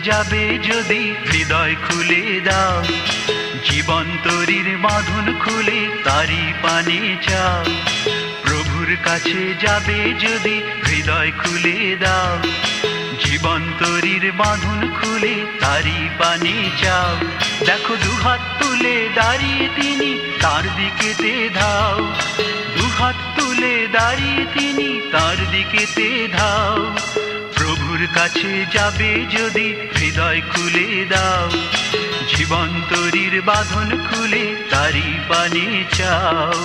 যাবে যদি হৃদয় খুলে দাও, জীবন তরীর বাঁধন খুলে তারি পানে চাও। প্রভুর কাছে যাবে যদি হৃদয় খুলে দাও, জীবন তরীর বাঁধন খুলে তারি পানে চাও। দেখো দুহাত তুলে দাঁড়িয়ে তিনি, তার দিকেতে ধাও। দুহাত তুলে দাঁড়িয়ে তিনি, তার দিকেতে ধাও। প্রভুর কাছে যাবে যদি হৃদয় খুলে দাও, জীবন তরীর বাঁধন খুলে তারি পানে চাও।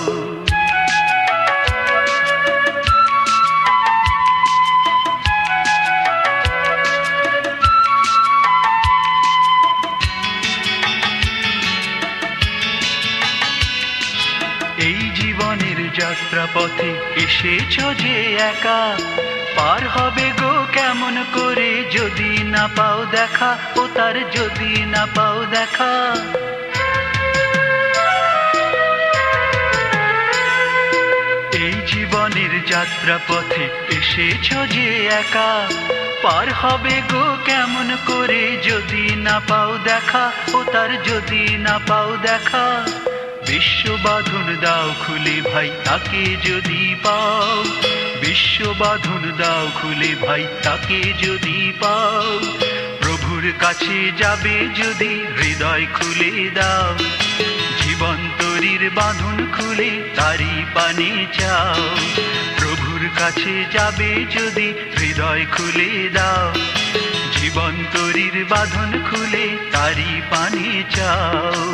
এই জীবনের যাত্রা পথে এসেছ যে একা, পার হবে গো কেমন করে যদি না পাও দেখা, ও তার যদি না পাও দেখা। এই জীবনের যাত্রা পথে এসেছ যে একা, পার হবে গো কেমন করে যদি না পাও দেখা, ও তার যদি না পাও দেখা। বিশ্ব বাঁধন দাও খুলে ভাই তাকে যদি পাও, বিশ্ব বাঁধন দাও খুলে ভাই তাকে যদি পাও। প্রভুর কাছে যাবে যদি হৃদয় খুলে দাও, জীবন তরীর বাঁধন খুলে তারি পানে চাও। প্রভুর কাছে যাবে যদি হৃদয় খুলে দাও, জীবন তরীর বাঁধন খুলে তারি পানে চাও।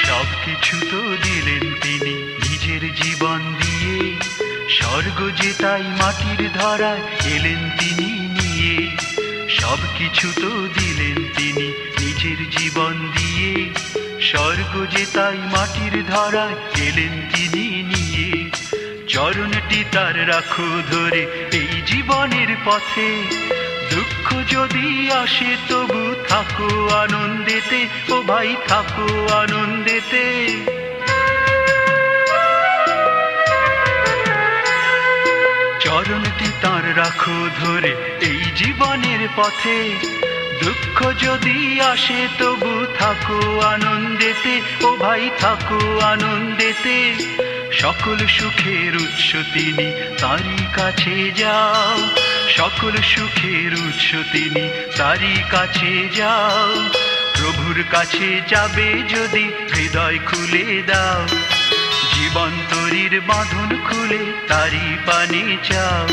সবকিছু তো দিলেন তিনি নিজের জীবন দিয়ে, স্বর্গ যে তাই মাটির ধরায় এলেন তিনি নিয়ে। সবকিছু তো দিলেন তিনি নিজের জীবন দিয়ে, স্বর্গ যে তাই মাটির ধরায় এলেন তিনি নিয়ে। চরণটি তার রাখো ধরে এই জীবনের পথে, দুঃখ যদি আসে তবু থাকো আনন্দেতে, ও ভাই থাকো আনন্দেতে। চরণটি তার রাখো ধরে এই জীবনের পথে, দুঃখ যদি আসে তবু থাকো আনন্দেতে, ও ভাই থাকো আনন্দেতে। সকল সুখের উৎস তিনি, তারই কাছে যাও। সকল সুখের উৎস তিনি, তারই কাছে যাও। প্রভুর কাছে যাবে যদি হৃদয় খুলে দাও, জীবন তরীর বাঁধন খুলে তারি পানে চাও।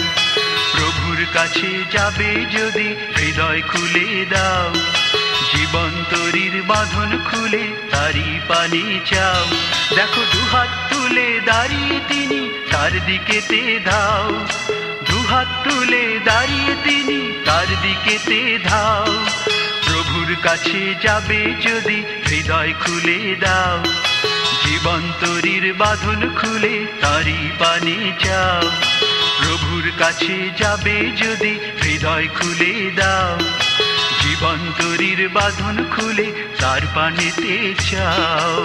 প্রভুর কাছে যাবে যদি হৃদয় খুলে দাও, জীবন তরীর বাঁধন খুলে তারি পানে চাও। দেখো দুহাত তুলে দাঁড়িয়ে তিনি, তার দিকেতে ধাও। দুহাত তুলে দাঁড়িয়ে তিনি, তার দিকেতে ধাও। প্রভুর কাছে যাবে যদি হৃদয় খুলে দাও, জীবন তরীর বাঁধন খুলে তারি পানে চাও। প্রভুর কাছে যাবে যদি হৃদয় খুলে দাও, জীবন তরীর বাঁধন খুলে তার পানেতে চাও।